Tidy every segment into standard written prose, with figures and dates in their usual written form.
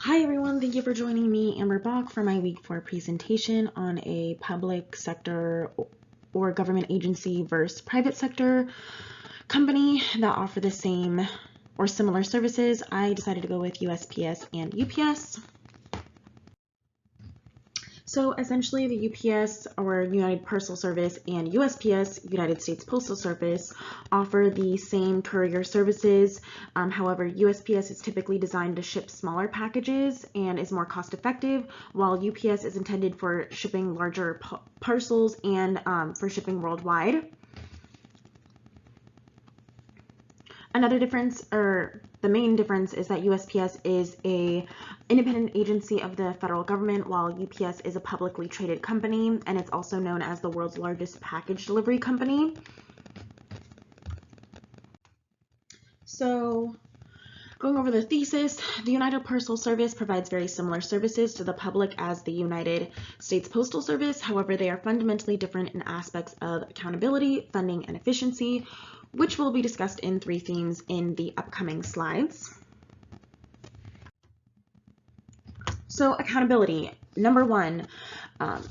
Hi everyone, thank you for joining me, Amber Bach, for my week 4 presentation on a public sector or government agency versus private sector company that offer the same or similar services. I decided to go with USPS and UPS. So essentially the UPS, or United Parcel Service, and USPS, United States Postal Service, offer the same courier services. However, USPS is typically designed to ship smaller packages and is more cost effective, while UPS is intended for shipping larger parcels and for shipping worldwide. Another difference, or the main difference, is that USPS is an independent agency of the federal government, while UPS is a publicly traded company, and it's also known as the world's largest package delivery company. So, going over the thesis, the United Parcel Service provides very similar services to the public as the United States Postal Service. However, they are fundamentally different in aspects of accountability, funding, and efficiency, which will be discussed in 3 themes in the upcoming slides. So accountability, number 1,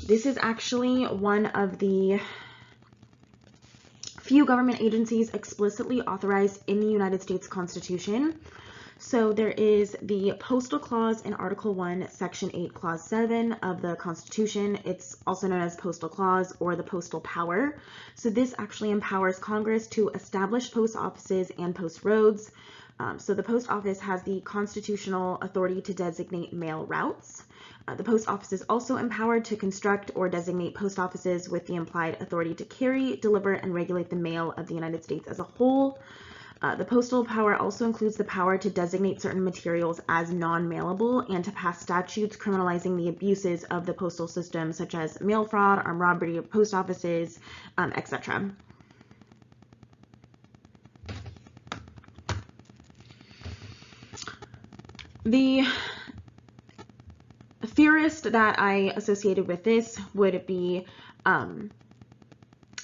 this is actually one of the few government agencies explicitly authorized in the United States Constitution. So there is the Postal Clause in Article 1, Section 8, Clause 7 of the Constitution. It's also known as Postal Clause or the Postal Power. So this actually empowers Congress to establish post offices and post roads. So the post office has the constitutional authority to designate mail routes. The post office is also empowered to construct or designate post offices with the implied authority to carry, deliver, and regulate the mail of the United States as a whole. The postal power also includes the power to designate certain materials as non-mailable and to pass statutes criminalizing the abuses of the postal system, such as mail fraud, armed robbery of post offices, etc. The theorist that I associated with this would be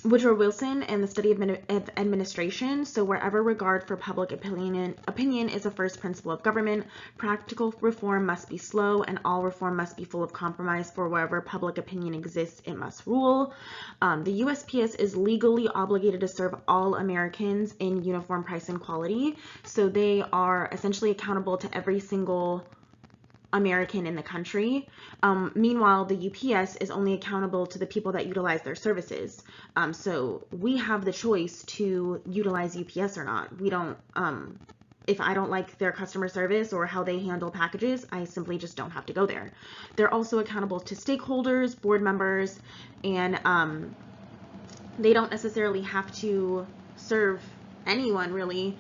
Woodrow Wilson and the study of administration. So wherever regard for public opinion is a first principle of government, practical reform must be slow and all reform must be full of compromise, for wherever public opinion exists, it must rule. The USPS is legally obligated to serve all Americans in uniform price and quality. So they are essentially accountable to every single American in the country. Meanwhile, the UPS is only accountable to the people that utilize their services. So we have the choice to utilize UPS or not. We don't, if I don't like their customer service or how they handle packages, I simply just don't have to go there. They're also accountable to stakeholders, board members, and they don't necessarily have to serve anyone really.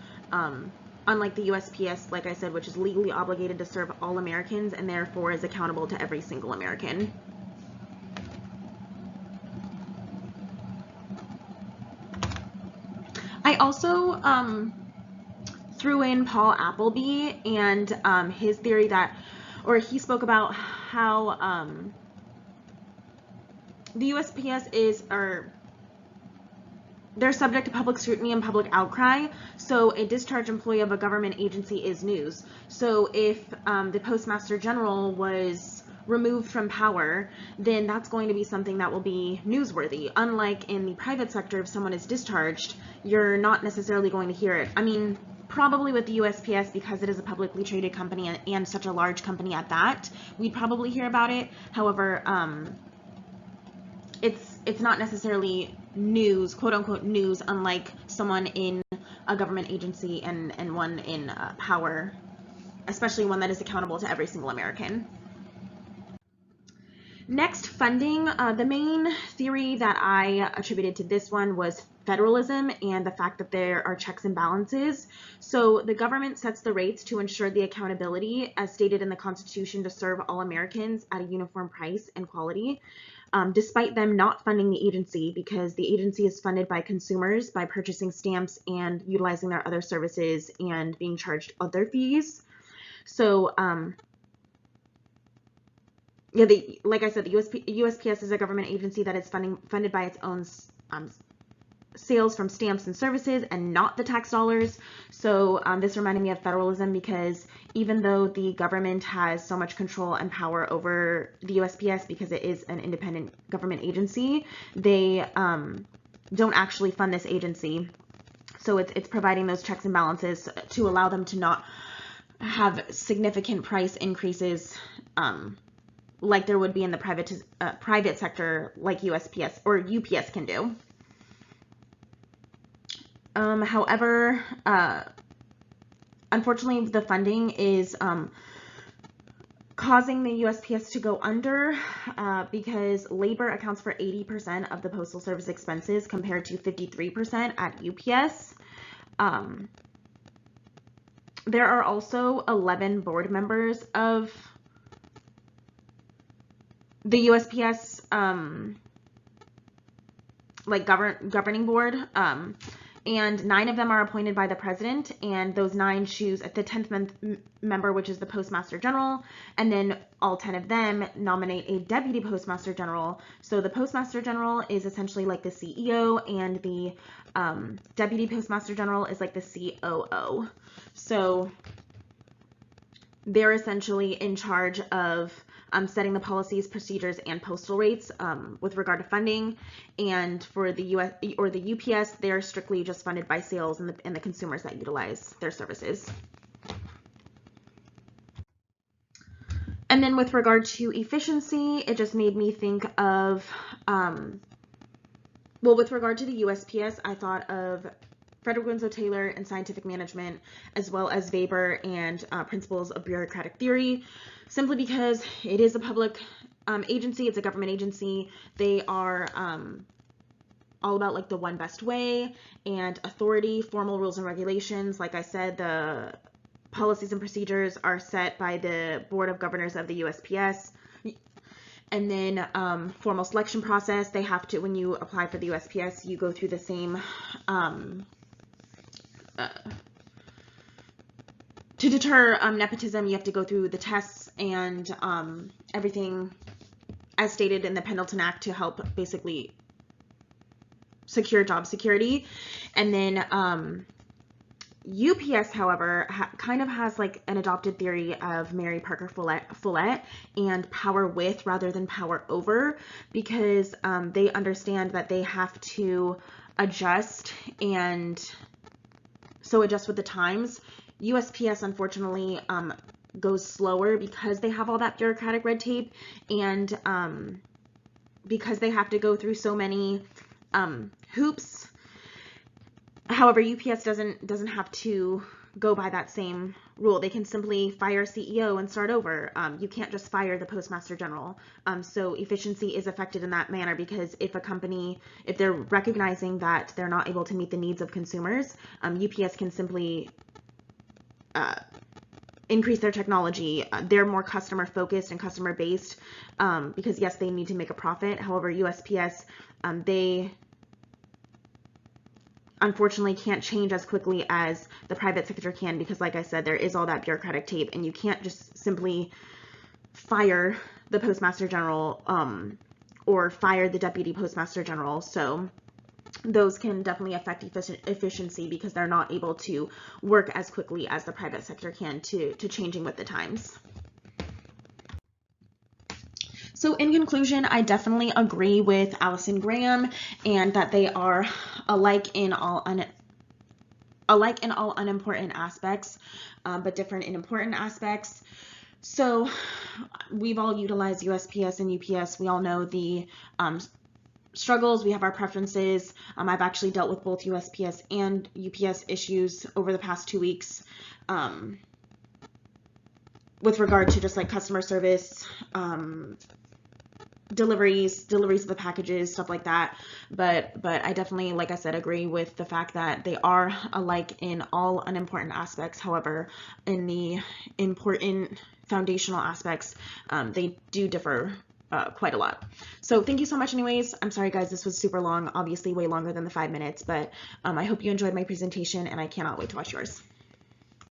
Unlike the USPS, like I said, which is legally obligated to serve all Americans and therefore is accountable to every single American. I also threw in Paul Appleby and his theory that, or he spoke about how the USPS is, or they're subject to public scrutiny and public outcry, so a discharged employee of a government agency is news. So if the Postmaster General was removed from power, then that's going to be something that will be newsworthy. Unlike in the private sector, if someone is discharged, you're not necessarily going to hear it. I mean, probably with the USPS, because it is a publicly traded company and such a large company at that, we'd probably hear about it. However, it's not necessarily news, quote unquote news, unlike someone in a government agency and one in power, especially one that is accountable to every single American. Next, funding. The main theory that I attributed to this one was federalism and the fact that there are checks and balances. So the government sets the rates to ensure the accountability, as stated in the Constitution, to serve all Americans at a uniform price and quality. Despite them not funding the agency, because the agency is funded by consumers by purchasing stamps and utilizing their other services and being charged other fees. So yeah, like I said, the USPS is a government agency that is funded by its own sales from stamps and services and not the tax dollars. So this reminded me of federalism, because even though the government has so much control and power over the USPS because it is an independent government agency, they don't actually fund this agency. So it's providing those checks and balances to allow them to not have significant price increases like there would be in the private sector, like USPS or UPS can do. However, unfortunately, the funding is causing the USPS to go under because labor accounts for 80% of the Postal Service expenses compared to 53% at UPS. There are also 11 board members of the USPS like governing board, and 9 of them are appointed by the president, and those 9 choose at the 10th member, which is the Postmaster General, and then all 10 of them nominate a Deputy Postmaster General. So the Postmaster General is essentially like the CEO, and the Deputy Postmaster General is like the COO. So they're essentially in charge of setting the policies, procedures, and postal rates with regard to funding. And for the US or the UPS, they're strictly just funded by sales and the consumers that utilize their services. And then with regard to efficiency, it just made me think of, well, with regard to the USPS, I thought of Frederick Winslow Taylor and scientific management, as well as Weber and principles of bureaucratic theory, simply because it is a public agency, it's a government agency. They are all about like the one best way and authority, formal rules and regulations. Like I said, the policies and procedures are set by the Board of Governors of the USPS. And then formal selection process, they have to, when you apply for the USPS, you go through the same to deter nepotism, you have to go through the tests and everything as stated in the Pendleton Act to help basically secure job security. And then UPS, however, kind of has like an adopted theory of Mary Parker Follett and power with rather than power over, because they understand that they have to adjust and so adjust with the times. USPS, unfortunately, goes slower because they have all that bureaucratic red tape, and because they have to go through so many hoops. However, UPS doesn't have to go by that same rule. They can simply fire CEO and start over. You can't just fire the Postmaster General. So efficiency is affected in that manner, because if a company, if they're recognizing that they're not able to meet the needs of consumers, UPS can simply increase their technology. They're more customer focused and customer based, because yes, they need to make a profit. However, USPS, they unfortunately can't change as quickly as the private sector can, because like I said, there is all that bureaucratic tape, and you can't just simply fire the Postmaster General or fire the Deputy Postmaster General. So those can definitely affect efficiency because they're not able to work as quickly as the private sector can to changing with the times. So in conclusion, I definitely agree with Allison Graham, and that they are alike in all unimportant aspects, but different in important aspects. So we've all utilized USPS and UPS. We all know the struggles. We have our preferences. I've actually dealt with both USPS and UPS issues over the past 2 weeks with regard to just like customer service, deliveries of the packages, stuff like that. But I definitely, like I said, agree with the fact that they are alike in all unimportant aspects. However, in the important foundational aspects, they do differ quite a lot. So thank you so much anyways. I'm sorry guys, this was super long, obviously way longer than the 5 minutes, but I hope you enjoyed my presentation, and I cannot wait to watch yours.